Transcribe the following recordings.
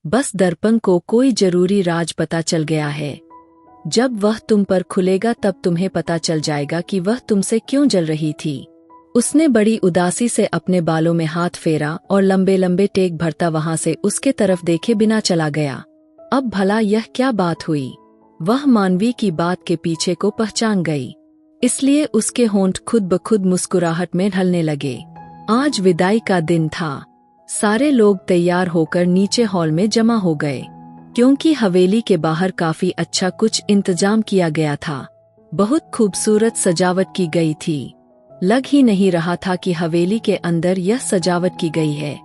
बस दर्पण को कोई जरूरी राज पता चल गया है। जब वह तुम पर खुलेगा तब तुम्हें पता चल जाएगा कि वह तुमसे क्यों जल रही थी। उसने बड़ी उदासी से अपने बालों में हाथ फेरा और लंबे लंबे टेक भरता वहां से उसके तरफ देखे बिना चला गया। अब भला यह क्या बात हुई? वह मानवी की बात के पीछे को पहचान गई, इसलिए उसके होंठ खुद ब खुद मुस्कुराहट में ढलने लगे। आज विदाई का दिन था। सारे लोग तैयार होकर नीचे हॉल में जमा हो गए, क्योंकि हवेली के बाहर काफी अच्छा कुछ इंतजाम किया गया था। बहुत खूबसूरत सजावट की गई थी। लग ही नहीं रहा था कि हवेली के अंदर यह सजावट की गई है।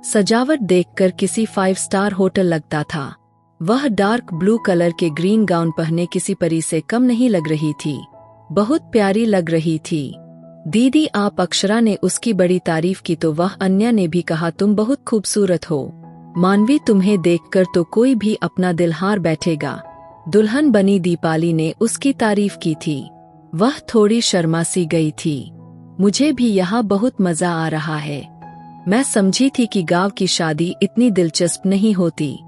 सजावट देखकर किसी 5 स्टार होटल लगता था। वह डार्क ब्लू कलर के ग्रीन गाउन पहने किसी परी से कम नहीं लग रही थी। बहुत प्यारी लग रही थी। दीदी आप अक्षरा ने उसकी बड़ी तारीफ की तो वह अन्या ने भी कहा तुम बहुत खूबसूरत हो। मानवी तुम्हें देखकर तो कोई भी अपना दिल हार बैठेगा। दुल्हन बनी दीपाली ने उसकी तारीफ की थी। वह थोड़ी शर्मा सी गई थी। मुझे भी यहाँ बहुत मजा आ रहा है। मैं समझी थी कि गांव की शादी इतनी दिलचस्प नहीं होती,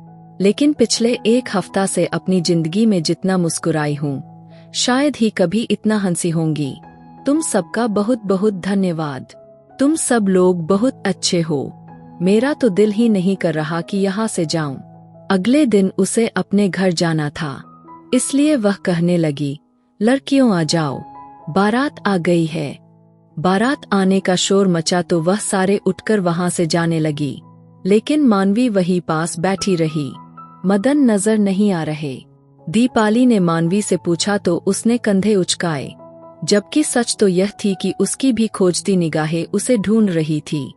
लेकिन पिछले 1 हफ्ता से अपनी जिंदगी में जितना मुस्कुराई हूँ शायद ही कभी इतना हंसी होंगी। तुम सबका बहुत बहुत धन्यवाद। तुम सब लोग बहुत अच्छे हो। मेरा तो दिल ही नहीं कर रहा कि यहाँ से जाऊं। अगले दिन उसे अपने घर जाना था, इसलिए वह कहने लगी, लड़कियों आ जाओ, बारात आ गई है। बारात आने का शोर मचा तो वह सारे उठकर वहां से जाने लगी, लेकिन मानवी वहीं पास बैठी रही। मदन नजर नहीं आ रहे। दीपाली ने मानवी से पूछा तो उसने कंधे उचकाए, जबकि सच तो यह थी कि उसकी भी खोजती निगाहें उसे ढूंढ रही थी।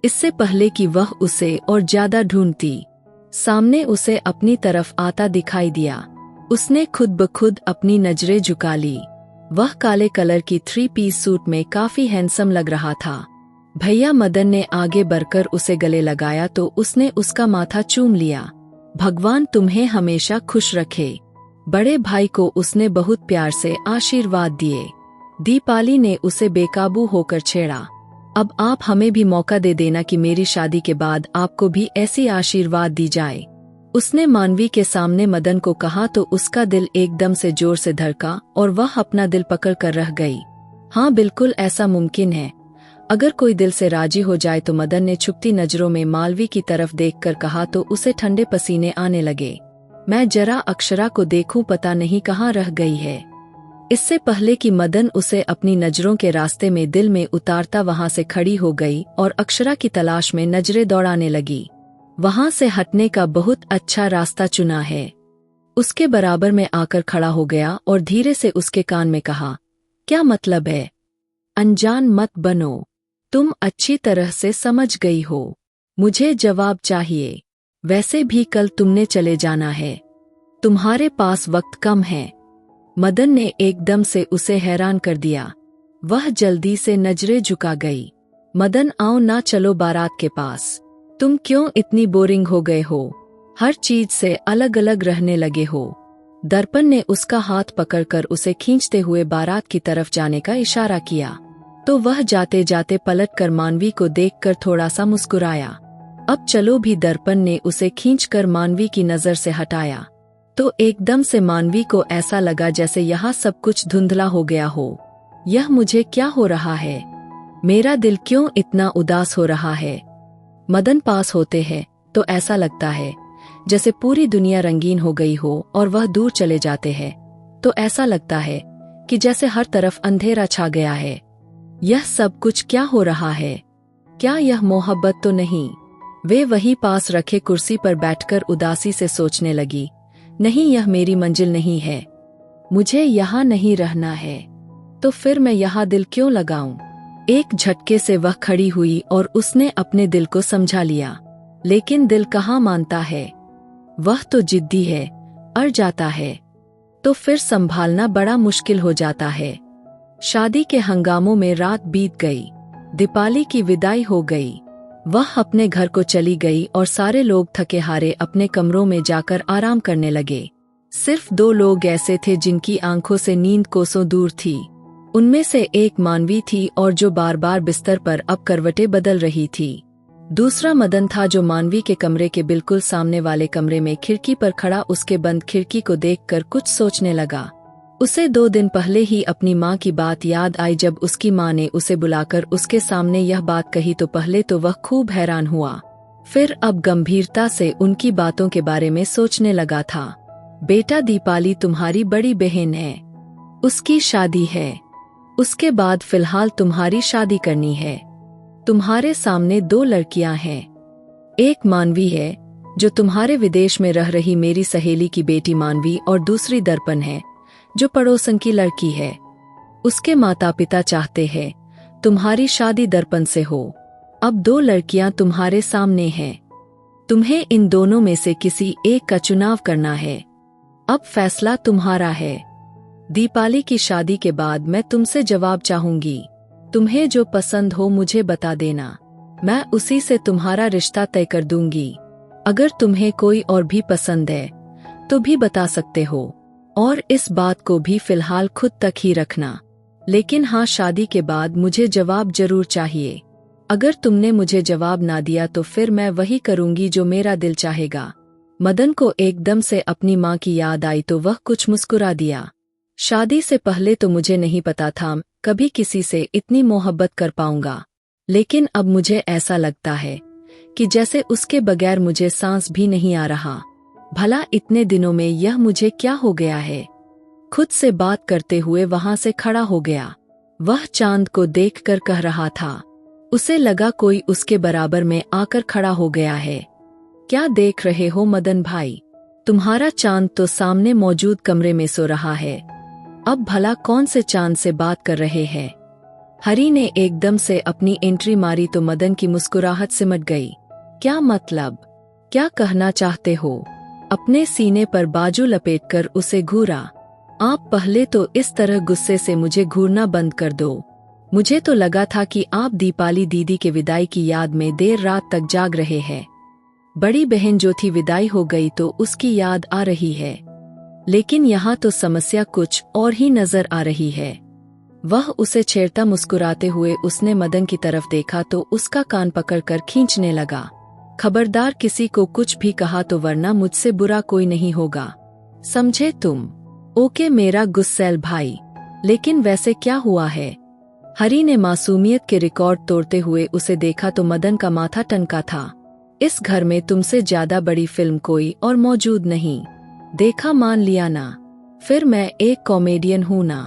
इससे पहले कि वह उसे और ज्यादा ढूंढती, सामने उसे अपनी तरफ आता दिखाई दिया। उसने खुद ब खुद अपनी नजरें झुका ली। वह काले कलर की 3 पीस सूट में काफी हैंडसम लग रहा था। भैया मदन ने आगे बढ़कर उसे गले लगाया तो उसने उसका माथा चूम लिया। भगवान तुम्हें हमेशा खुश रखे। बड़े भाई को उसने बहुत प्यार से आशीर्वाद दिए। दीपाली ने उसे बेकाबू होकर छेड़ा, अब आप हमें भी मौका दे देना कि मेरी शादी के बाद आपको भी ऐसी आशीर्वाद दी जाए। उसने मानवी के सामने मदन को कहा तो उसका दिल एकदम से जोर से धड़का और वह अपना दिल पकड़ कर रह गई। हाँ बिल्कुल ऐसा मुमकिन है। अगर कोई दिल से राजी हो जाए तो मदन ने छुपती नजरों में मालवी की तरफ देखकर कहा तो उसे ठंडे पसीने आने लगे। मैं जरा अक्षरा को देखूं, पता नहीं कहाँ रह गई है। इससे पहले कि मदन उसे अपनी नजरों के रास्ते में दिल में उतारता वहां से खड़ी हो गई और अक्षरा की तलाश में नजरें दौड़ाने लगी। वहां से हटने का बहुत अच्छा रास्ता चुना है। उसके बराबर में आकर खड़ा हो गया और धीरे से उसके कान में कहा, क्या मतलब है? अनजान मत बनो, तुम अच्छी तरह से समझ गई हो। मुझे जवाब चाहिए। वैसे भी कल तुमने चले जाना है, तुम्हारे पास वक्त कम है। मदन ने एकदम से उसे हैरान कर दिया। वह जल्दी से नजरें झुका गई। मदन आओ ना, चलो बारात के पास। तुम क्यों इतनी बोरिंग हो गए हो? हर चीज से अलग अलग रहने लगे हो। दर्पण ने उसका हाथ पकड़कर उसे खींचते हुए बारात की तरफ जाने का इशारा किया, तो वह जाते जाते पलटकर मानवी को देखकर थोड़ा सा मुस्कुराया। अब चलो भी। दर्पण ने उसे खींचकर मानवी की नजर से हटाया तो एकदम से मानवी को ऐसा लगा जैसे यहाँ सब कुछ धुंधला हो गया हो। यह मुझे क्या हो रहा है? मेरा दिल क्यों इतना उदास हो रहा है? मदन पास होते हैं तो ऐसा लगता है जैसे पूरी दुनिया रंगीन हो गई हो, और वह दूर चले जाते हैं तो ऐसा लगता है कि जैसे हर तरफ अंधेरा छा गया है। यह सब कुछ क्या हो रहा है? क्या यह मोहब्बत तो नहीं? वे वही पास रखे कुर्सी पर बैठकर उदासी से सोचने लगी, नहीं यह मेरी मंजिल नहीं है, मुझे यहाँ नहीं रहना है, तो फिर मैं यहाँ दिल क्यों लगाऊं? एक झटके से वह खड़ी हुई और उसने अपने दिल को समझा लिया, लेकिन दिल कहाँ मानता है। वह तो जिद्दी है, अड़ जाता है तो फिर संभालना बड़ा मुश्किल हो जाता है। शादी के हंगामों में रात बीत गई। दीपाली की विदाई हो गई। वह अपने घर को चली गई और सारे लोग थके हारे अपने कमरों में जाकर आराम करने लगे। सिर्फ 2 लोग ऐसे थे जिनकी आंखों से नींद कोसों दूर थी। उनमें से एक मानवी थी और जो बार बार बिस्तर पर अब करवटें बदल रही थी। दूसरा मदन था जो मानवी के कमरे के बिल्कुल सामने वाले कमरे में खिड़की पर खड़ा उसके बंद खिड़की को देखकर कुछ सोचने लगा। उसे 2 दिन पहले ही अपनी माँ की बात याद आई। जब उसकी माँ ने उसे बुलाकर उसके सामने यह बात कही तो पहले तो वह खूब हैरान हुआ, फिर अब गंभीरता से उनकी बातों के बारे में सोचने लगा था। बेटा, दीपाली तुम्हारी बड़ी बहन है, उसकी शादी है, उसके बाद फिलहाल तुम्हारी शादी करनी है। तुम्हारे सामने 2 लड़कियां हैं, एक मानवी है जो तुम्हारे विदेश में रह रही मेरी सहेली की बेटी मानवी, और दूसरी दर्पण है जो पड़ोसन की लड़की है। उसके माता पिता चाहते हैं तुम्हारी शादी दर्पण से हो। अब 2 लड़कियां तुम्हारे सामने हैं, तुम्हें इन दोनों में से किसी एक का चुनाव करना है। अब फैसला तुम्हारा है। दीपाली की शादी के बाद मैं तुमसे जवाब चाहूंगी। तुम्हें जो पसंद हो मुझे बता देना, मैं उसी से तुम्हारा रिश्ता तय कर दूंगी। अगर तुम्हें कोई और भी पसंद है तो भी बता सकते हो, और इस बात को भी फिलहाल खुद तक ही रखना। लेकिन हाँ, शादी के बाद मुझे जवाब जरूर चाहिए। अगर तुमने मुझे जवाब ना दिया तो फिर मैं वही करूंगी जो मेरा दिल चाहेगा। मदन को एकदम से अपनी माँ की याद आई तो वह कुछ मुस्कुरा दिया। शादी से पहले तो मुझे नहीं पता था कभी किसी से इतनी मोहब्बत कर पाऊंगा, लेकिन अब मुझे ऐसा लगता है कि जैसे उसके बगैर मुझे सांस भी नहीं आ रहा। भला इतने दिनों में यह मुझे क्या हो गया है। खुद से बात करते हुए वहां से खड़ा हो गया। वह चांद को देखकर कह रहा था। उसे लगा कोई उसके बराबर में आकर खड़ा हो गया है। क्या देख रहे हो मदन भाई, तुम्हारा चांद तो सामने मौजूद कमरे में सो रहा है। अब भला कौन से चांद से बात कर रहे हैं। हरी ने एकदम से अपनी एंट्री मारी तो मदन की मुस्कुराहट सिमट गई। क्या मतलब, क्या कहना चाहते हो। अपने सीने पर बाजू लपेटकर उसे घूरा। आप पहले तो इस तरह गुस्से से मुझे घूरना बंद कर दो। मुझे तो लगा था कि आप दीपाली दीदी के विदाई की याद में देर रात तक जाग रहे हैं। बड़ी बहन जो थी विदाई हो गई तो उसकी याद आ रही है, लेकिन यहाँ तो समस्या कुछ और ही नजर आ रही है। वह उसे छेड़ता मुस्कुराते हुए उसने मदन की तरफ देखा तो उसका कान पकड़कर खींचने लगा। खबरदार, किसी को कुछ भी कहा तो वरना मुझसे बुरा कोई नहीं होगा, समझे तुम। ओके मेरा गुस्सैल भाई, लेकिन वैसे क्या हुआ है। हरी ने मासूमियत के रिकॉर्ड तोड़ते हुए उसे देखा तो मदन का माथा टनका था। इस घर में तुमसे ज्यादा बड़ी फिल्म कोई और मौजूद नहीं। देखा, मान लिया ना, फिर मैं एक कॉमेडियन हूं ना।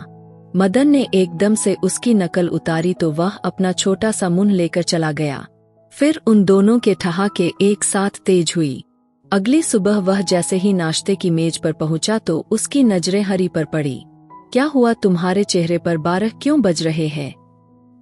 मदन ने एकदम से उसकी नकल उतारी तो वह अपना छोटा सा मुंह लेकर चला गया। फिर उन दोनों के ठहाके एक साथ तेज हुई। अगली सुबह वह जैसे ही नाश्ते की मेज पर पहुंचा तो उसकी नजरें हरी पर पड़ी। क्या हुआ, तुम्हारे चेहरे पर 12 क्यों बज रहे हैं।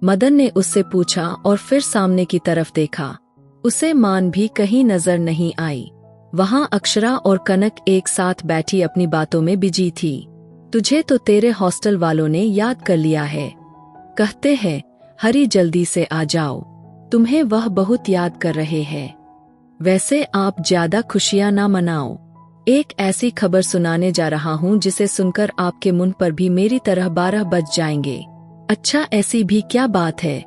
मदन ने उससे पूछा और फिर सामने की तरफ देखा। उसे मान भी कहीं नजर नहीं आई। वहां अक्षरा और कनक एक साथ बैठी अपनी बातों में बिजी थी। तुझे तो तेरे हॉस्टल वालों ने याद कर लिया है, कहते हैं हरी जल्दी से आ जाओ, तुम्हें वह बहुत याद कर रहे हैं। वैसे आप ज्यादा खुशियां ना मनाओ, एक ऐसी खबर सुनाने जा रहा हूं जिसे सुनकर आपके मुंह पर भी मेरी तरह 12 बज जाएंगे। अच्छा, ऐसी भी क्या बात है।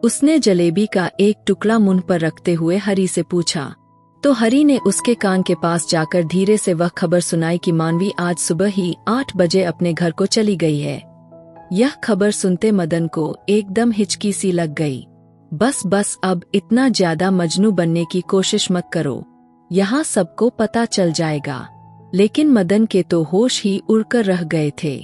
उसने जलेबी का एक टुकड़ा मुंह पर रखते हुए हरी से पूछा तो हरी ने उसके कान के पास जाकर धीरे से वह खबर सुनाई कि मानवी आज सुबह ही 8 बजे अपने घर को चली गई है। यह खबर सुनते मदन को एकदम हिचकी सी लग गई। बस अब इतना ज्यादा मजनू बनने की कोशिश मत करो, यहाँ सबको पता चल जाएगा। लेकिन मदन के तो होश ही उड़कर रह गए थे।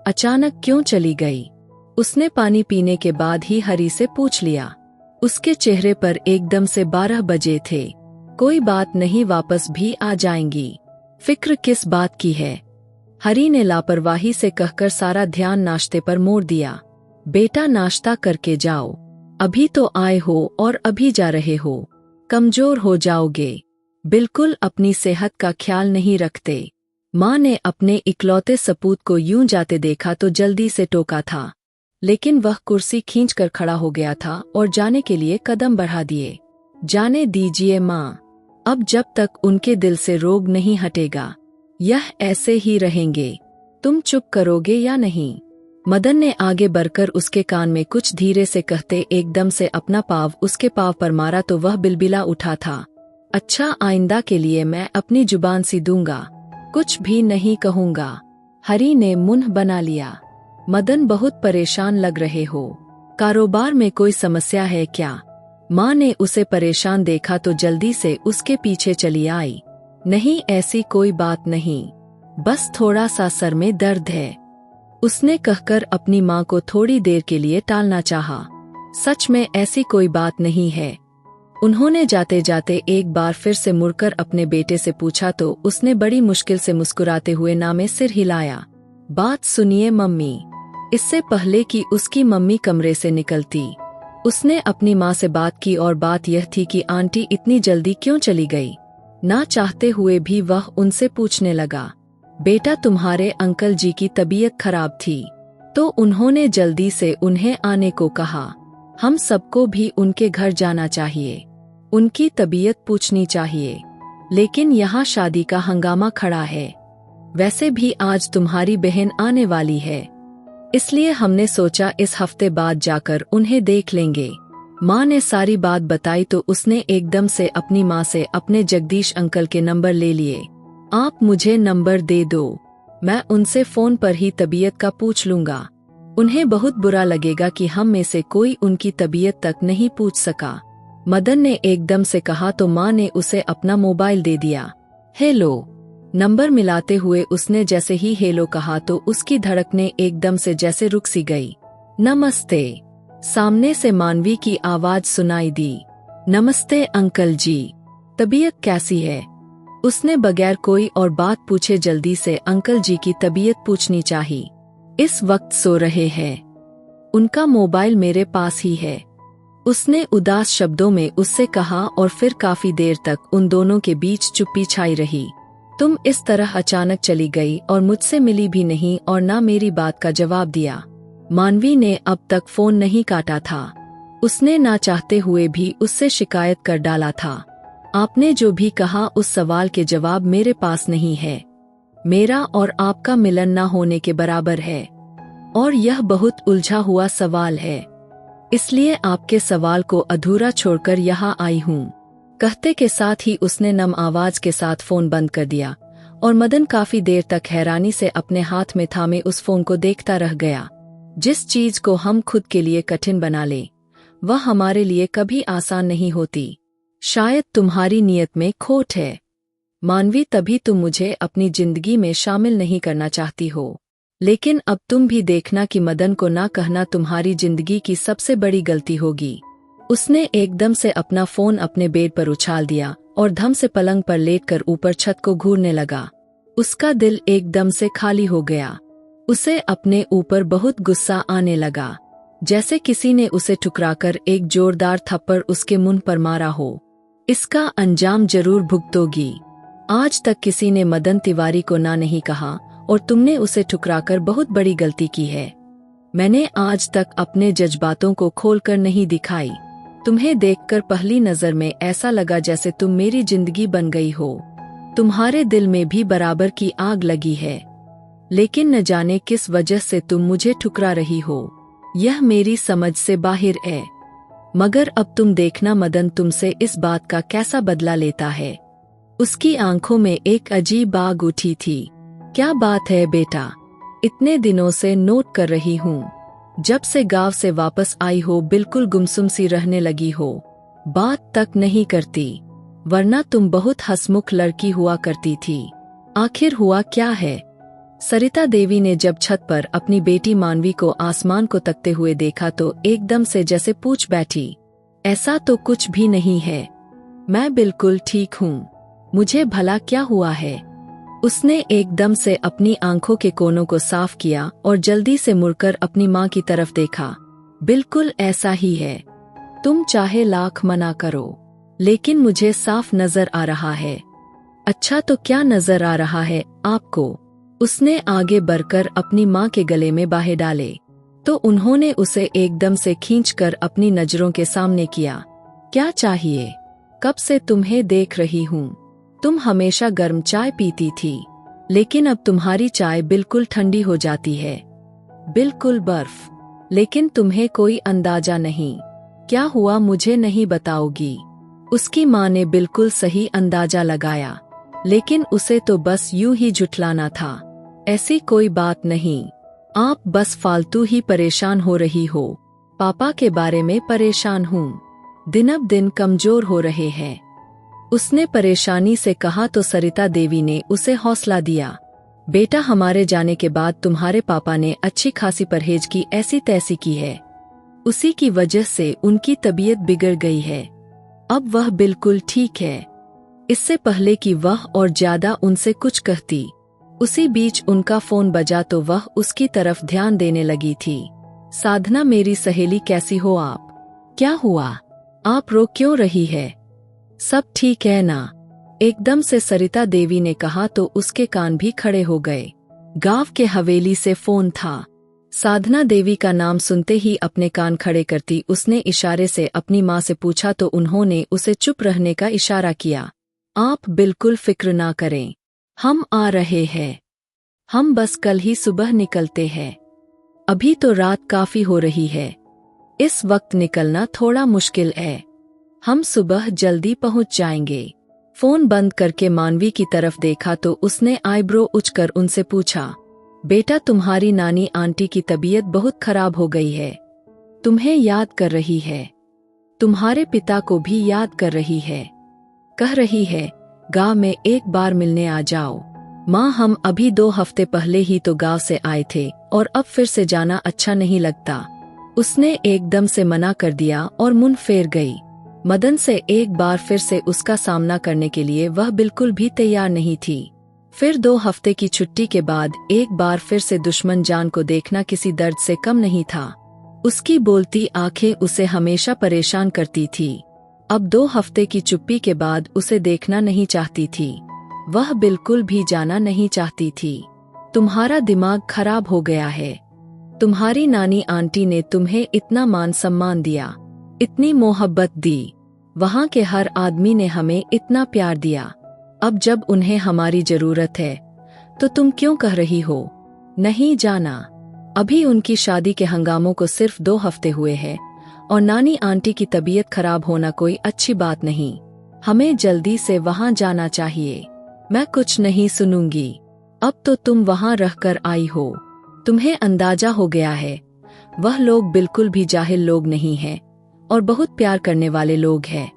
अचानक क्यों चली गई, उसने पानी पीने के बाद ही हरी से पूछ लिया। उसके चेहरे पर एकदम से 12 बजे थे। कोई बात नहीं, वापस भी आ जाएंगी, फिक्र किस बात की है। हरी ने लापरवाही से कहकर सारा ध्यान नाश्ते पर मोड़ दिया। बेटा, नाश्ता करके जाओ, अभी तो आए हो और अभी जा रहे हो, कमजोर हो जाओगे। बिल्कुल अपनी सेहत का ख्याल नहीं रखते। माँ ने अपने इकलौते सपूत को यूं जाते देखा तो जल्दी से टोका था, लेकिन वह कुर्सी खींचकर खड़ा हो गया था और जाने के लिए कदम बढ़ा दिए। जाने दीजिए माँ, अब जब तक उनके दिल से रोग नहीं हटेगा यह ऐसे ही रहेंगे। तुम चुप करोगे या नहीं। मदन ने आगे बढ़कर उसके कान में कुछ धीरे से कहते एकदम से अपना पाँव उसके पाँव पर मारा तो वह बिलबिला उठा था। अच्छा, आइंदा के लिए मैं अपनी जुबान सी दूंगा, कुछ भी नहीं कहूंगा। हरी ने मुंह बना लिया। मदन, बहुत परेशान लग रहे हो, कारोबार में कोई समस्या है क्या? माँ ने उसे परेशान देखा तो जल्दी से उसके पीछे चली आई। नहीं, ऐसी कोई बात नहीं, बस थोड़ा सा सर में दर्द है, उसने कहकर अपनी माँ को थोड़ी देर के लिए टालना चाहा। सच में ऐसी कोई बात नहीं है। उन्होंने जाते जाते एक बार फिर से मुड़कर अपने बेटे से पूछा तो उसने बड़ी मुश्किल से मुस्कुराते हुए ना में सिर हिलाया। बात सुनिए मम्मी। इससे पहले कि उसकी मम्मी कमरे से निकलती, उसने अपनी माँ से बात की और बात यह थी कि आंटी इतनी जल्दी क्यों चली गई। ना चाहते हुए भी वह उनसे पूछने लगा, बेटा तुम्हारे अंकल जी की तबीयत खराब थी तो उन्होंने जल्दी से उन्हें आने को कहा। हम सबको भी उनके घर जाना चाहिए, उनकी तबीयत पूछनी चाहिए, लेकिन यहाँ शादी का हंगामा खड़ा है। वैसे भी आज तुम्हारी बहन आने वाली है, इसलिए हमने सोचा इस हफ्ते बाद जाकर उन्हें देख लेंगे। माँ ने सारी बात बताई तो उसने एकदम से अपनी माँ से अपने जगदीश अंकल के नंबर ले लिए। आप मुझे नंबर दे दो, मैं उनसे फोन पर ही तबीयत का पूछ लूंगा। उन्हें बहुत बुरा लगेगा कि हम में से कोई उनकी तबीयत तक नहीं पूछ सका। मदन ने एकदम से कहा तो माँ ने उसे अपना मोबाइल दे दिया। हेलो, नंबर मिलाते हुए उसने जैसे ही हेलो कहा तो उसकी धड़कनें एकदम से जैसे रुक सी गई। नमस्ते, सामने से मानवी की आवाज सुनाई दी। नमस्ते अंकल जी, तबीयत कैसी है? उसने बगैर कोई और बात पूछे जल्दी से अंकल जी की तबीयत पूछनी चाहिए। इस वक्त सो रहे हैं, उनका मोबाइल मेरे पास ही है, उसने उदास शब्दों में उससे कहा और फिर काफी देर तक उन दोनों के बीच चुप्पी छाई रही। तुम इस तरह अचानक चली गई और मुझसे मिली भी नहीं और ना मेरी बात का जवाब दिया। मानवी ने अब तक फोन नहीं काटा था। उसने ना चाहते हुए भी उससे शिकायत कर डाला था। आपने जो भी कहा उस सवाल के जवाब मेरे पास नहीं है। मेरा और आपका मिलन ना होने के बराबर है और यह बहुत उलझा हुआ सवाल है, इसलिए आपके सवाल को अधूरा छोड़कर यहाँ आई हूँ। कहते के साथ ही उसने नम आवाज के साथ फोन बंद कर दिया और मदन काफी देर तक हैरानी से अपने हाथ में थामे उस फोन को देखता रह गया। जिस चीज को हम खुद के लिए कठिन बना ले वह हमारे लिए कभी आसान नहीं होती। शायद तुम्हारी नियत में खोट है मानवी, तभी तुम मुझे अपनी जिंदगी में शामिल नहीं करना चाहती हो। लेकिन अब तुम भी देखना कि मदन को ना कहना तुम्हारी जिंदगी की सबसे बड़ी गलती होगी। उसने एकदम से अपना फोन अपने बेड पर उछाल दिया और धम से पलंग पर लेटकर ऊपर छत को घूरने लगा। उसका दिल एकदम से खाली हो गया। उसे अपने ऊपर बहुत गुस्सा आने लगा, जैसे किसी ने उसे ठुकराकर एक जोरदार थप्पड़ उसके मुंह पर मारा हो। इसका अंजाम जरूर भुगतोगी। आज तक किसी ने मदन तिवारी को ना नहीं कहा और तुमने उसे ठुकराकर बहुत बड़ी गलती की है। मैंने आज तक अपने जज्बातों को खोलकर नहीं दिखाई। तुम्हें देखकर पहली नजर में ऐसा लगा जैसे तुम मेरी जिंदगी बन गई हो। तुम्हारे दिल में भी बराबर की आग लगी है, लेकिन न जाने किस वजह से तुम मुझे ठुकरा रही हो। यह मेरी समझ से बाहर है। मगर अब तुम देखना मदन तुमसे इस बात का कैसा बदला लेता है। उसकी आंखों में एक अजीब आग उठी थी। क्या बात है बेटा, इतने दिनों से नोट कर रही हूँ। जब से गांव से वापस आई हो बिल्कुल गुमसुम सी रहने लगी हो, बात तक नहीं करती, वरना तुम बहुत हंसमुख लड़की हुआ करती थी। आखिर हुआ क्या है? सरिता देवी ने जब छत पर अपनी बेटी मानवी को आसमान को तकते हुए देखा तो एकदम से जैसे पूछ बैठी। ऐसा तो कुछ भी नहीं है, मैं बिल्कुल ठीक हूँ। मुझे भला क्या हुआ है? उसने एकदम से अपनी आंखों के कोनों को साफ किया और जल्दी से मुड़कर अपनी माँ की तरफ देखा। बिल्कुल ऐसा ही है, तुम चाहे लाख मना करो, लेकिन मुझे साफ नजर आ रहा है। अच्छा, तो क्या नजर आ रहा है आपको? उसने आगे बढ़कर अपनी माँ के गले में बाहें डाले तो उन्होंने उसे एकदम से खींचकर अपनी नजरों के सामने किया। क्या चाहिए? कब से तुम्हें देख रही हूँ। तुम हमेशा गर्म चाय पीती थी, लेकिन अब तुम्हारी चाय बिल्कुल ठंडी हो जाती है। बिल्कुल बर्फ। लेकिन तुम्हें कोई अंदाजा नहीं। क्या हुआ मुझे नहीं बताओगी? उसकी माँ ने बिल्कुल सही अंदाजा लगाया, लेकिन उसे तो बस यूं ही झुठलाना था। ऐसी कोई बात नहीं, आप बस फालतू ही परेशान हो रही हो। पापा के बारे में परेशान हूँ, दिन अब दिन कमजोर हो रहे हैं। उसने परेशानी से कहा तो सरिता देवी ने उसे हौसला दिया। बेटा, हमारे जाने के बाद तुम्हारे पापा ने अच्छी खासी परहेज की ऐसी तैसी की है। उसी की वजह से उनकी तबीयत बिगड़ गई है। अब वह बिल्कुल ठीक है। इससे पहले कि वह और ज्यादा उनसे कुछ कहती, उसी बीच उनका फोन बजा तो वह उसकी तरफ ध्यान देने लगी थी। साधना, मेरी सहेली, कैसी हो आप? क्या हुआ? आप रो क्यों रही है? सब ठीक है ना? एकदम से सरिता देवी ने कहा तो उसके कान भी खड़े हो गए। गांव के हवेली से फोन था। साधना देवी का नाम सुनते ही अपने कान खड़े करती उसने इशारे से अपनी माँ से पूछा तो उन्होंने उसे चुप रहने का इशारा किया। आप बिल्कुल फिक्र ना करें, हम आ रहे हैं। हम बस कल ही सुबह निकलते हैं। अभी तो रात काफी हो रही है, इस वक्त निकलना थोड़ा मुश्किल है। हम सुबह जल्दी पहुंच जाएंगे। फोन बंद करके मानवी की तरफ देखा तो उसने आईब्रो उचकर उनसे पूछा, बेटा, तुम्हारी नानी आंटी की तबीयत बहुत खराब हो गई है। तुम्हें याद कर रही है, तुम्हारे पिता को भी याद कर रही है। कह रही है गांव में एक बार मिलने आ जाओ। माँ, हम अभी 2 हफ्ते पहले ही तो गांव से आए थे और अब फिर से जाना अच्छा नहीं लगता। उसने एकदम से मना कर दिया और मुंह फेर गई। मदन से एक बार फिर से उसका सामना करने के लिए वह बिल्कुल भी तैयार नहीं थी। फिर 2 हफ्ते की छुट्टी के बाद एक बार फिर से दुश्मन जान को देखना किसी दर्द से कम नहीं था। उसकी बोलती आंखें उसे हमेशा परेशान करती थी। अब 2 हफ्ते की चुप्पी के बाद उसे देखना नहीं चाहती थी। वह बिल्कुल भी जाना नहीं चाहती थी। तुम्हारा दिमाग खराब हो गया है। तुम्हारी नानी आंटी ने तुम्हें इतना मान सम्मान दिया, इतनी मोहब्बत दी। वहाँ के हर आदमी ने हमें इतना प्यार दिया। अब जब उन्हें हमारी जरूरत है तो तुम क्यों कह रही हो नहीं जाना? अभी उनकी शादी के हंगामों को सिर्फ 2 हफ्ते हुए हैं और नानी आंटी की तबीयत खराब होना कोई अच्छी बात नहीं। हमें जल्दी से वहाँ जाना चाहिए। मैं कुछ नहीं सुनूंगी। अब तो तुम वहाँ रहकर आई हो, तुम्हें अंदाजा हो गया है। वह लोग बिल्कुल भी जाहिल लोग नहीं हैं और बहुत प्यार करने वाले लोग हैं।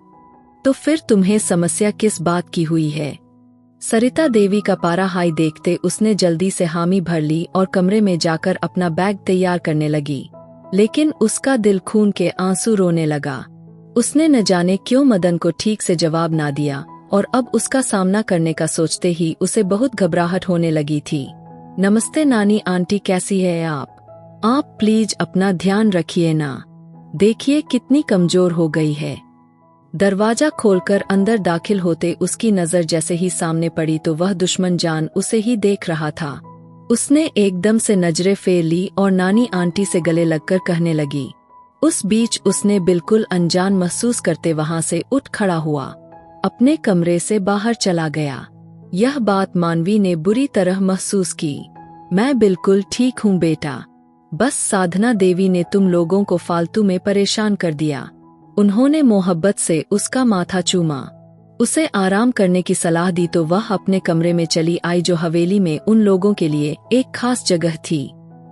तो फिर तुम्हें समस्या किस बात की हुई है? सरिता देवी का पारा हाई देखते उसने जल्दी से हामी भर ली और कमरे में जाकर अपना बैग तैयार करने लगी। लेकिन उसका दिल खून के आंसू रोने लगा। उसने न जाने क्यों मदन को ठीक से जवाब ना दिया और अब उसका सामना करने का सोचते ही उसे बहुत घबराहट होने लगी थी। नमस्ते नानी आंटी, कैसी है आप? आप प्लीज अपना ध्यान रखिए ना, देखिए कितनी कमजोर हो गई है। दरवाजा खोलकर अंदर दाखिल होते उसकी नजर जैसे ही सामने पड़ी तो वह दुश्मन जान उसे ही देख रहा था। उसने एकदम से नजरें फेर ली और नानी आंटी से गले लगकर कहने लगी। उस बीच उसने बिल्कुल अनजान महसूस करते वहां से उठ खड़ा हुआ, अपने कमरे से बाहर चला गया। यह बात मानवी ने बुरी तरह महसूस की। मैं बिल्कुल ठीक हूँ बेटा, बस साधना देवी ने तुम लोगों को फालतू में परेशान कर दिया। उन्होंने मोहब्बत से उसका माथा चूमा, उसे आराम करने की सलाह दी तो वह अपने कमरे में चली आई जो हवेली में उन लोगों के लिए एक खास जगह थी।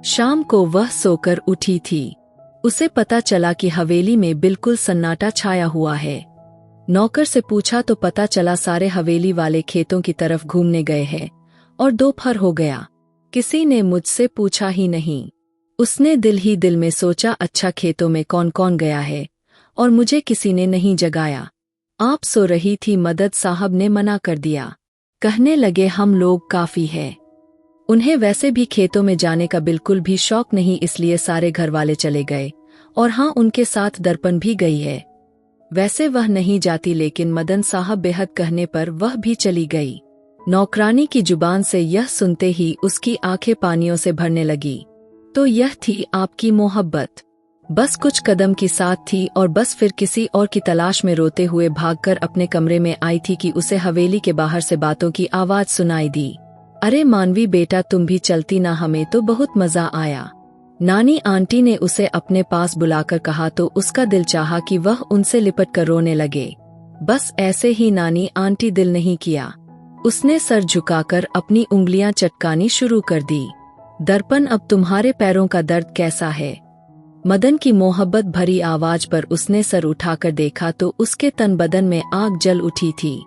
शाम को वह सोकर उठी थी। उसे पता चला कि हवेली में बिल्कुल सन्नाटा छाया हुआ है। नौकर से पूछा तो पता चला सारे हवेली वाले खेतों की तरफ घूमने गए हैं और दोपहर हो गया। किसी ने मुझसे पूछा ही नहीं। उसने दिल ही दिल में सोचा, अच्छा खेतों में कौन कौन गया है और मुझे किसी ने नहीं जगाया। आप सो रही थी, मदद साहब ने मना कर दिया। कहने लगे हम लोग काफी है। उन्हें वैसे भी खेतों में जाने का बिल्कुल भी शौक नहीं, इसलिए सारे घर वाले चले गए और हाँ, उनके साथ दर्पण भी गई है। वैसे वह नहीं जाती लेकिन मदन साहब बेहद कहने पर वह भी चली गई। नौकरानी की जुबान से यह सुनते ही उसकी आंखें पानियों से भरने लगी। तो यह थी आपकी मोहब्बत, बस कुछ कदम की साथ थी और बस फिर किसी और की तलाश में रोते हुए भागकर अपने कमरे में आई थी कि उसे हवेली के बाहर से बातों की आवाज सुनाई दी। अरे मानवी बेटा, तुम भी चलती ना, हमें तो बहुत मजा आया। नानी आंटी ने उसे अपने पास बुलाकर कहा तो उसका दिल चाहा कि वह उनसे लिपट कर रोने लगे। बस ऐसे ही नानी आंटी दिल नहीं किया। उसने सर झुकाकर अपनी उंगलियां चटकानी शुरू कर दी। दर्पण, अब तुम्हारे पैरों का दर्द कैसा है? मदन की मोहब्बत भरी आवाज पर उसने सर उठाकर देखा तो उसके तन बदन में आग जल उठी थी।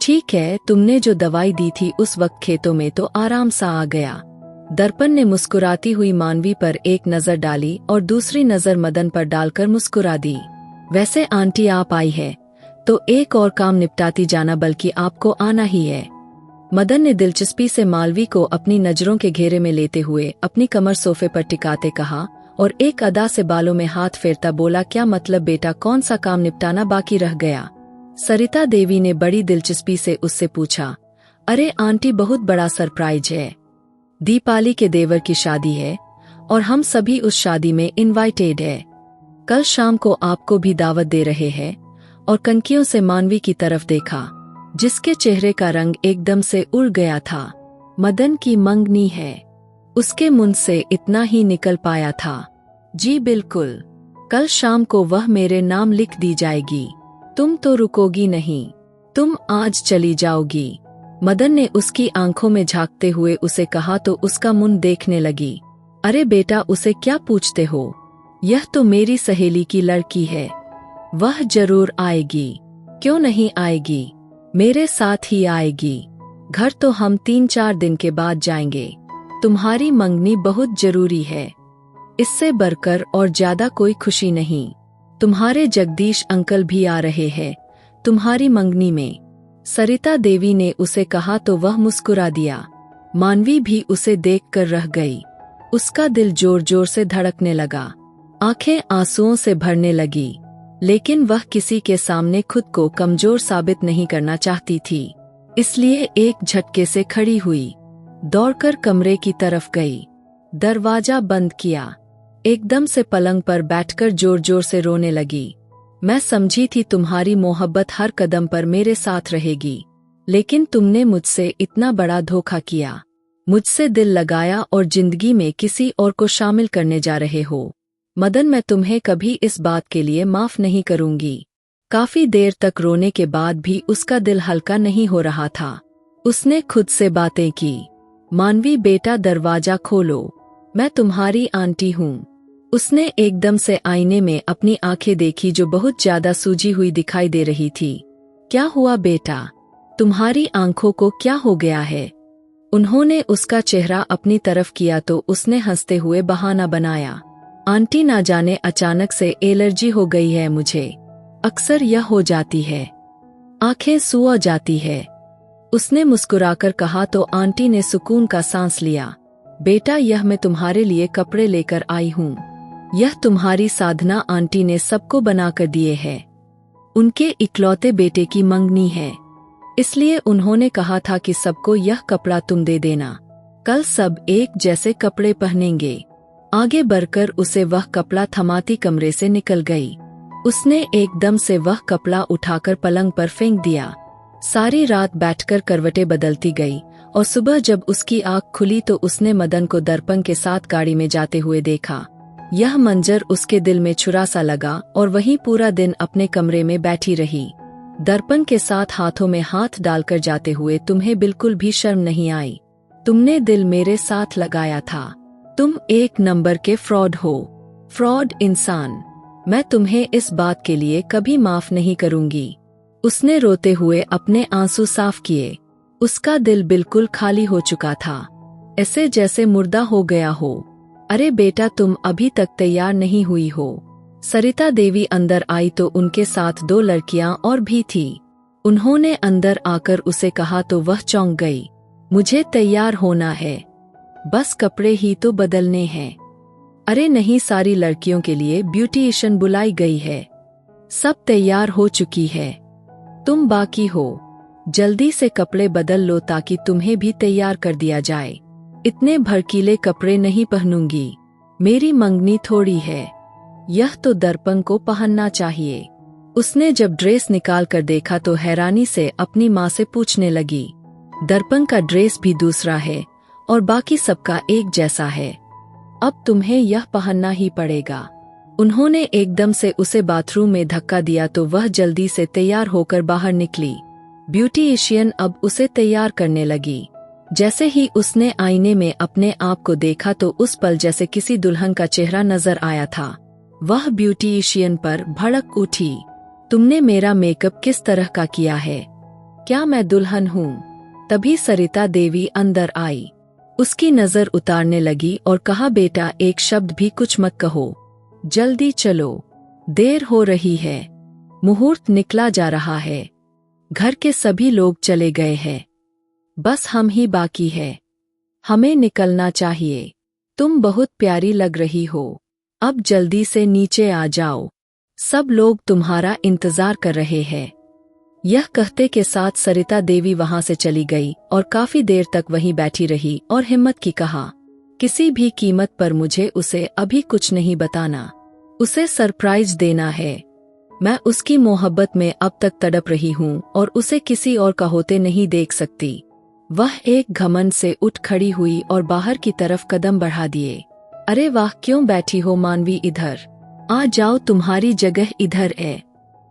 ठीक है, तुमने जो दवाई दी थी उस वक्त खेतों में तो आराम सा आ गया। दर्पण ने मुस्कुराती हुई मानवी पर एक नजर डाली और दूसरी नजर मदन पर डालकर मुस्कुरा दी। वैसे आंटी आप आई है तो एक और काम निपटाती जाना, बल्कि आपको आना ही है। मदन ने दिलचस्पी से मालवी को अपनी नजरों के घेरे में लेते हुए अपनी कमर सोफे पर टिकाते कहा और एक अदा से बालों में हाथ फेरता बोला, क्या मतलब बेटा, कौन सा काम निपटाना बाकी रह गया? सरिता देवी ने बड़ी दिलचस्पी से उससे पूछा। अरे आंटी, बहुत बड़ा सरप्राइज है। दीपाली के देवर की शादी है और हम सभी उस शादी में इनवाइटेड है। कल शाम को आपको भी दावत दे रहे हैं। और कनखियों से मानवी की तरफ देखा, जिसके चेहरे का रंग एकदम से उड़ गया था। मदन की मंगनी है, उसके मुंह से इतना ही निकल पाया था। जी बिल्कुल, कल शाम को वह मेरे नाम लिख दी जाएगी। तुम तो रुकोगी नहीं, तुम आज चली जाओगी। मदन ने उसकी आंखों में झांकते हुए उसे कहा तो उसका मुंह देखने लगी। अरे बेटा, उसे क्या पूछते हो? यह तो मेरी सहेली की लड़की है, वह जरूर आएगी। क्यों नहीं आएगी? मेरे साथ ही आएगी। घर तो हम 3-4 दिन के बाद जाएंगे। तुम्हारी मंगनी बहुत जरूरी है, इससे बढ़कर और ज्यादा कोई खुशी नहीं। तुम्हारे जगदीश अंकल भी आ रहे हैं तुम्हारी मंगनी में। सरिता देवी ने उसे कहा तो वह मुस्कुरा दिया। मानवी भी उसे देखकर रह गई। उसका दिल जोर जोर से धड़कने लगा, आंखें आंसुओं से भरने लगी, लेकिन वह किसी के सामने खुद को कमजोर साबित नहीं करना चाहती थी। इसलिए एक झटके से खड़ी हुई, दौड़कर कमरे की तरफ गई, दरवाजा बंद किया, एकदम से पलंग पर बैठकर जोर जोर से रोने लगी। मैं समझी थी तुम्हारी मोहब्बत हर कदम पर मेरे साथ रहेगी, लेकिन तुमने मुझसे इतना बड़ा धोखा किया। मुझसे दिल लगाया और जिंदगी में किसी और को शामिल करने जा रहे हो। मदन, मैं तुम्हें कभी इस बात के लिए माफ नहीं करूंगी। काफी देर तक रोने के बाद भी उसका दिल हल्का नहीं हो रहा था। उसने खुद से बातें की। मानवी बेटा, दरवाजा खोलो, मैं तुम्हारी आंटी हूँ। उसने एकदम से आईने में अपनी आंखें देखी जो बहुत ज्यादा सूजी हुई दिखाई दे रही थी। क्या हुआ बेटा, तुम्हारी आंखों को क्या हो गया है? उन्होंने उसका चेहरा अपनी तरफ किया तो उसने हंसते हुए बहाना बनाया। आंटी, ना जाने अचानक से एलर्जी हो गई है मुझे, अक्सर यह हो जाती है, आंखें सूआ जाती है। उसने मुस्कुराकर कहा तो आंटी ने सुकून का सांस लिया। बेटा, यह मैं तुम्हारे लिए कपड़े लेकर आई हूँ। यह तुम्हारी साधना आंटी ने सबको बनाकर दिए हैं। उनके इकलौते बेटे की मंगनी है, इसलिए उन्होंने कहा था कि सबको यह कपड़ा तुम दे देना। कल सब एक जैसे कपड़े पहनेंगे। आगे बढ़कर उसे वह कपड़ा थमाती कमरे से निकल गई। उसने एकदम से वह कपड़ा उठाकर पलंग पर फेंक दिया। सारी रात बैठकर करवटें बदलती गई और सुबह जब उसकी आँख खुली तो उसने मदन को दर्पण के साथ गाड़ी में जाते हुए देखा। यह मंजर उसके दिल में छुरा सा लगा और वहीं पूरा दिन अपने कमरे में बैठी रही। दर्पण के साथ हाथों में हाथ डालकर जाते हुए, तुम्हें बिल्कुल भी शर्म नहीं आई? तुमने दिल मेरे साथ लगाया था। तुम एक नंबर के फ्रॉड हो, फ्रॉड इंसान। मैं तुम्हें इस बात के लिए कभी माफ नहीं करूंगी। उसने रोते हुए अपने आंसू साफ किए। उसका दिल बिल्कुल खाली हो चुका था, ऐसे जैसे मुर्दा हो गया हो। अरे बेटा, तुम अभी तक तैयार नहीं हुई हो। सरिता देवी अंदर आई तो उनके साथ 2 लड़कियां और भी थी। उन्होंने अंदर आकर उसे कहा तो वह चौंक गई। मुझे तैयार होना है, बस कपड़े ही तो बदलने हैं। अरे नहीं, सारी लड़कियों के लिए ब्यूटिशियन बुलाई गई है, सब तैयार हो चुकी है, तुम बाकी हो। जल्दी से कपड़े बदल लो ताकि तुम्हें भी तैयार कर दिया जाए। इतने भड़कीले कपड़े नहीं पहनूंगी, मेरी मंगनी थोड़ी है, यह तो दर्पण को पहनना चाहिए। उसने जब ड्रेस निकाल कर देखा तो हैरानी से अपनी माँ से पूछने लगी। दर्पण का ड्रेस भी दूसरा है और बाकी सबका एक जैसा है। अब तुम्हें यह पहनना ही पड़ेगा। उन्होंने एकदम से उसे बाथरूम में धक्का दिया तो वह जल्दी से तैयार होकर बाहर निकली। ब्यूटीशियन अब उसे तैयार करने लगी। जैसे ही उसने आईने में अपने आप को देखा तो उस पल जैसे किसी दुल्हन का चेहरा नजर आया था। वह ब्यूटीशियन पर भड़क उठी। तुमने मेरा मेकअप किस तरह का किया है? क्या मैं दुल्हन हूँ? तभी सरिता देवी अंदर आई। उसकी नजर उतारने लगी और कहा, बेटा एक शब्द भी कुछ मत कहो, जल्दी चलो, देर हो रही है, मुहूर्त निकला जा रहा है, घर के सभी लोग चले गए हैं, बस हम ही बाकी है, हमें निकलना चाहिए। तुम बहुत प्यारी लग रही हो, अब जल्दी से नीचे आ जाओ, सब लोग तुम्हारा इंतजार कर रहे हैं। यह कहते के साथ सरिता देवी वहां से चली गई और काफी देर तक वहीं बैठी रही और हिम्मत की कहा, किसी भी कीमत पर मुझे उसे अभी कुछ नहीं बताना, उसे सरप्राइज देना है। मैं उसकी मोहब्बत में अब तक तड़प रही हूँ और उसे किसी और का होते नहीं देख सकती। वह एक घमंड से उठ खड़ी हुई और बाहर की तरफ कदम बढ़ा दिए। अरे वाह, क्यों बैठी हो मानवी, इधर आ जाओ, तुम्हारी जगह इधर है।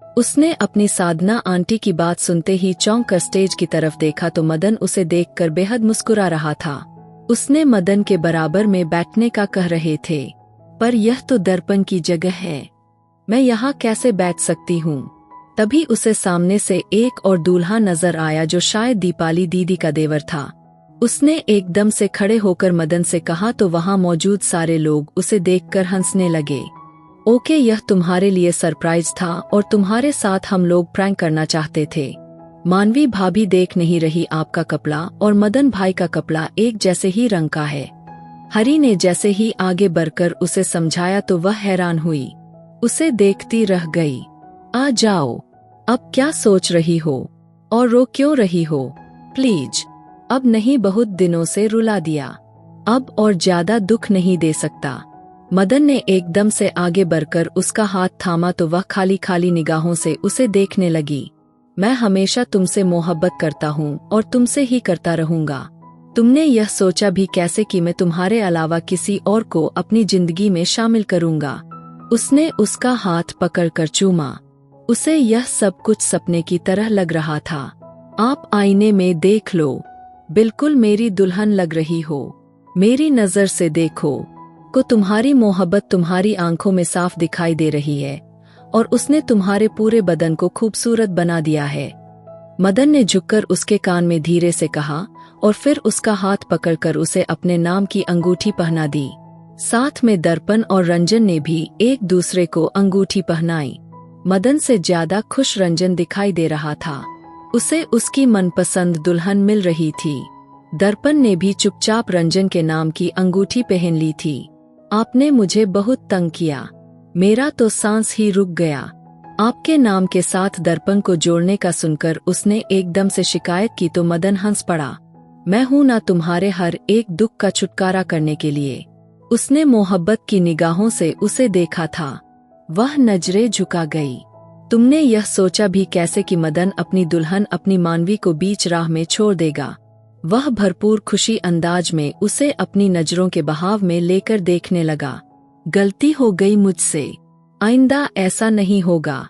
उसने अपनी साधना आंटी की बात सुनते ही चौंक कर स्टेज की तरफ देखा तो मदन उसे देखकर बेहद मुस्कुरा रहा था। उसने मदन के बराबर में बैठने का कह रहे थे, पर यह तो दर्पण की जगह है, मैं यहाँ कैसे बैठ सकती हूँ? तभी उसे सामने से एक और दूल्हा नजर आया जो शायद दीपाली दीदी का देवर था। उसने एकदम से खड़े होकर मदन से कहा तो वहाँ मौजूद सारे लोग उसे देखकर हंसने लगे। ओके, यह तुम्हारे लिए सरप्राइज था और तुम्हारे साथ हम लोग प्रैंक करना चाहते थे। मानवी भाभी देख नहीं रही आपका कपड़ा और मदन भाई का कपड़ा एक जैसे ही रंग का है। हरी ने जैसे ही आगे बढ़कर उसे समझाया तो वह हैरान हुई, उसे देखती रह गई। आ जाओ, अब क्या सोच रही हो और रो क्यों रही हो? प्लीज, अब नहीं, बहुत दिनों से रुला दिया, अब और ज्यादा दुख नहीं दे सकता। मदन ने एकदम से आगे बढ़कर उसका हाथ थामा तो वह खाली खाली निगाहों से उसे देखने लगी। मैं हमेशा तुमसे मोहब्बत करता हूँ और तुमसे ही करता रहूंगा। तुमने यह सोचा भी कैसे कि मैं तुम्हारे अलावा किसी और को अपनी जिंदगी में शामिल करूंगा? उसने उसका हाथ पकड़कर चूमा। उसे यह सब कुछ सपने की तरह लग रहा था। आप आईने में देख लो, बिल्कुल मेरी दुल्हन लग रही हो, मेरी नजर से देखो को तुम्हारी मोहब्बत तुम्हारी आंखों में साफ दिखाई दे रही है और उसने तुम्हारे पूरे बदन को खूबसूरत बना दिया है। मदन ने झुककर उसके कान में धीरे से कहा और फिर उसका हाथ पकड़कर उसे अपने नाम की अंगूठी पहना दी। साथ में दर्पण और रंजन ने भी एक दूसरे को अंगूठी पहनाई। मदन से ज्यादा खुश रंजन दिखाई दे रहा था। उसे उसकी मनपसंद दुल्हन मिल रही थी। दर्पण ने भी चुपचाप रंजन के नाम की अंगूठी पहन ली थी। आपने मुझे बहुत तंग किया, मेरा तो सांस ही रुक गया। आपके नाम के साथ दर्पण को जोड़ने का सुनकर उसने एकदम से शिकायत की तो मदन हंस पड़ा। मैं हूं ना तुम्हारे हर एक दुख का छुटकारा करने के लिए। उसने मोहब्बत की निगाहों से उसे देखा था। वह नजरें झुका गई। तुमने यह सोचा भी कैसे कि मदन अपनी दुल्हन अपनी मानवी को बीच राह में छोड़ देगा? वह भरपूर खुशी अंदाज में उसे अपनी नजरों के बहाव में लेकर देखने लगा। गलती हो गई मुझसे, आइंदा ऐसा नहीं होगा।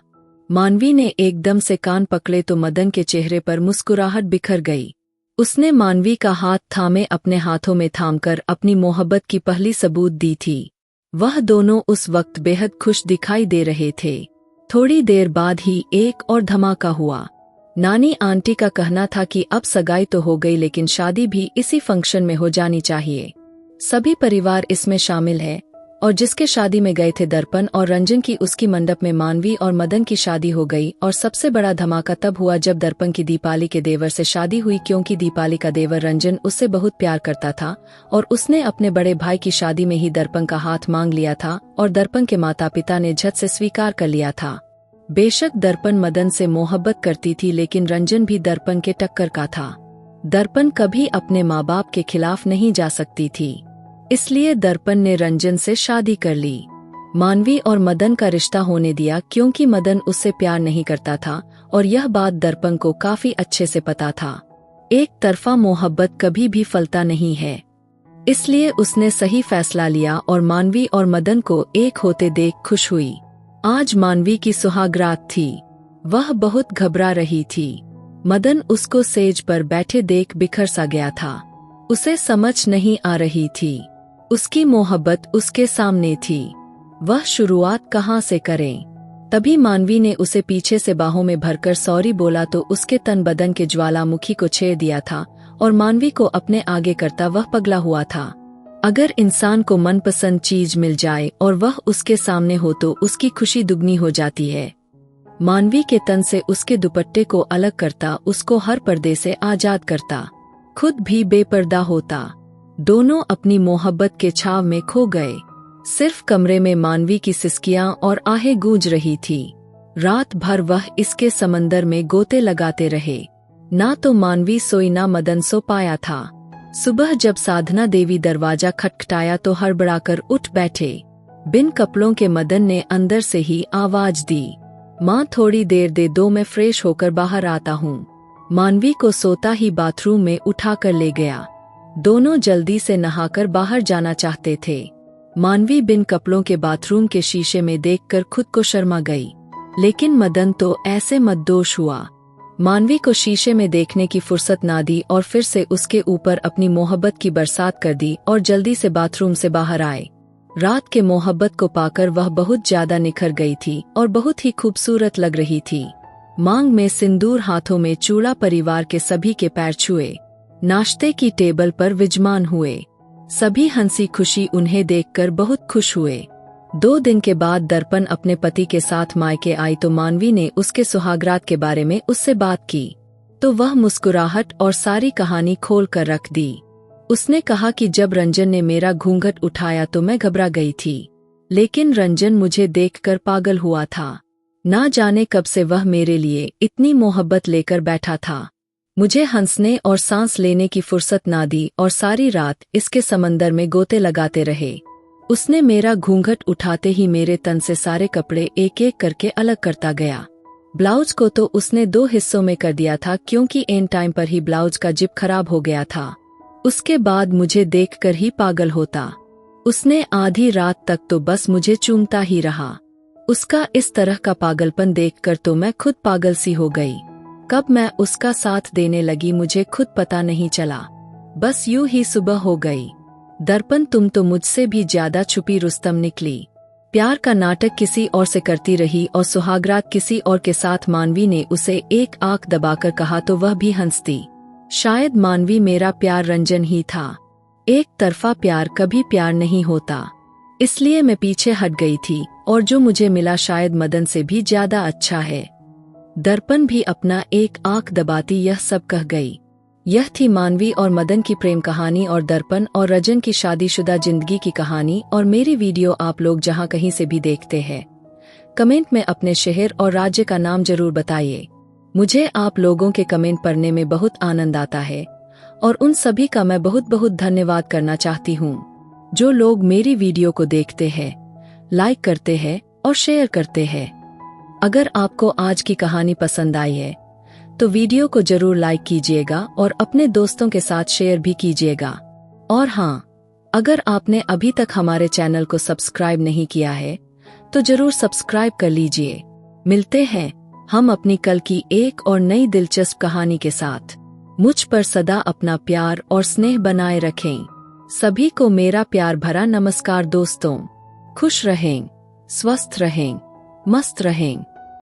मानवी ने एकदम से कान पकड़े तो मदन के चेहरे पर मुस्कुराहट बिखर गई। उसने मानवी का हाथ थामे अपने हाथों में थामकर अपनी मोहब्बत की पहली सबूत दी थी। वह दोनों उस वक्त बेहद खुश दिखाई दे रहे थे। थोड़ी देर बाद ही एक और धमाका हुआ। नानी आंटी का कहना था कि अब सगाई तो हो गई लेकिन शादी भी इसी फंक्शन में हो जानी चाहिए। सभी परिवार इसमें शामिल है और जिसके शादी में गए थे दर्पण और रंजन की, उसकी मंडप में मानवी और मदन की शादी हो गई। और सबसे बड़ा धमाका तब हुआ जब दर्पण की दीपाली के देवर से शादी हुई, क्योंकि दीपाली का देवर रंजन उससे बहुत प्यार करता था और उसने अपने बड़े भाई की शादी में ही दर्पण का हाथ मांग लिया था और दर्पण के माता पिता ने झट से स्वीकार कर लिया था। बेशक दर्पण मदन से मोहब्बत करती थी लेकिन रंजन भी दर्पण के टक्कर का था। दर्पण कभी अपने माँ बाप के खिलाफ नहीं जा सकती थी, इसलिए दर्पण ने रंजन से शादी कर ली। मानवी और मदन का रिश्ता होने दिया क्योंकि मदन उससे प्यार नहीं करता था और यह बात दर्पण को काफी अच्छे से पता था। एक तरफा मोहब्बत कभी भी फलता नहीं है, इसलिए उसने सही फैसला लिया और मानवी और मदन को एक होते देख खुश हुई। आज मानवी की सुहागरात थी। वह बहुत घबरा रही थी। मदन उसको सेज पर बैठे देख बिखर सा गया था। उसे समझ नहीं आ रही थी। उसकी मोहब्बत उसके सामने थी। वह शुरुआत कहाँ से करें? तभी मानवी ने उसे पीछे से बाहों में भरकर सॉरी बोला तो उसके तन बदन के ज्वालामुखी को छेड़ दिया था और मानवी को अपने आगे करता वह पगला हुआ था। अगर इंसान को मनपसंद चीज मिल जाए और वह उसके सामने हो तो उसकी खुशी दुगनी हो जाती है। मानवी के तन से उसके दुपट्टे को अलग करता, उसको हर पर्दे से आजाद करता, खुद भी बेपर्दा होता। दोनों अपनी मोहब्बत के छाव में खो गए। सिर्फ कमरे में मानवी की सिसकियां और आहें गूंज रही थी। रात भर वह इसके समंदर में गोते लगाते रहे। ना तो मानवी सोई ना मदन सो पाया था। सुबह जब साधना देवी दरवाजा खटखटाया तो हड़बड़ाकर उठ बैठे। बिन कपड़ों के मदन ने अंदर से ही आवाज दी, माँ थोड़ी देर दे दो, मैं फ्रेश होकर बाहर आता हूँ। मानवी को सोता ही बाथरूम में उठाकर ले गया। दोनों जल्दी से नहाकर बाहर जाना चाहते थे। मानवी बिन कपड़ों के बाथरूम के शीशे में देखकर खुद को शर्मा गई, लेकिन मदन तो ऐसे मद्दोश हुआ। मानवी को शीशे में देखने की फुर्सत ना दी और फिर से उसके ऊपर अपनी मोहब्बत की बरसात कर दी और जल्दी से बाथरूम से बाहर आए। रात के मोहब्बत को पाकर वह बहुत ज्यादा निखर गई थी और बहुत ही खूबसूरत लग रही थी। मांग में सिंदूर, हाथों में चूड़ा, परिवार के सभी के पैर छुए। नाश्ते की टेबल पर विजमान हुए। सभी हंसी खुशी उन्हें देखकर बहुत खुश हुए। 2 दिन के बाद दर्पण अपने पति के साथ मायके आई तो मानवी ने उसके सुहागरात के बारे में उससे बात की तो वह मुस्कुराहट और सारी कहानी खोल कर रख दी। उसने कहा कि जब रंजन ने मेरा घूंघट उठाया तो मैं घबरा गई थी, लेकिन रंजन मुझे देखकर पागल हुआ था। ना जाने कब से वह मेरे लिए इतनी मोहब्बत लेकर बैठा था। मुझे हंसने और सांस लेने की फुर्सत ना दी और सारी रात इसके समंदर में गोते लगाते रहे। उसने मेरा घूंघट उठाते ही मेरे तन से सारे कपड़े एक एक करके अलग करता गया। ब्लाउज को तो उसने 2 हिस्सों में कर दिया था क्योंकि एन टाइम पर ही ब्लाउज का जिप खराब हो गया था। उसके बाद मुझे देखकर ही पागल होता। उसने आधी रात तक तो बस मुझे चूमता ही रहा। उसका इस तरह का पागलपन देखकर तो मैं खुद पागल सी हो गई। कब मैं उसका साथ देने लगी मुझे खुद पता नहीं चला। बस यूं ही सुबह हो गई। दर्पण, तुम तो मुझसे भी ज्यादा छुपी रुस्तम निकली। प्यार का नाटक किसी और से करती रही और सुहागरात किसी और के साथ। मानवी ने उसे एक आंख दबाकर कहा तो वह भी हंसती। शायद मानवी, मेरा प्यार रंजन ही था। एक तरफा प्यार कभी प्यार नहीं होता, इसलिए मैं पीछे हट गई थी और जो मुझे मिला शायद मदन से भी ज्यादा अच्छा है। दर्पण भी अपना एक आंख दबाती यह सब कह गई। यह थी मानवी और मदन की प्रेम कहानी और दर्पण और रंजन की शादीशुदा जिंदगी की कहानी। और मेरी वीडियो आप लोग जहां कहीं से भी देखते हैं, कमेंट में अपने शहर और राज्य का नाम जरूर बताइए। मुझे आप लोगों के कमेंट पढ़ने में बहुत आनंद आता है और उन सभी का मैं बहुत बहुत धन्यवाद करना चाहती हूँ जो लोग मेरी वीडियो को देखते हैं, लाइक करते हैं और शेयर करते हैं। अगर आपको आज की कहानी पसंद आई है तो वीडियो को जरूर लाइक कीजिएगा और अपने दोस्तों के साथ शेयर भी कीजिएगा। और हाँ, अगर आपने अभी तक हमारे चैनल को सब्सक्राइब नहीं किया है तो जरूर सब्सक्राइब कर लीजिए। मिलते हैं हम अपनी कल की एक और नई दिलचस्प कहानी के साथ। मुझ पर सदा अपना प्यार और स्नेह बनाए रखें। सभी को मेरा प्यार भरा नमस्कार दोस्तों। खुश रहें, स्वस्थ रहें, मस्त रहें।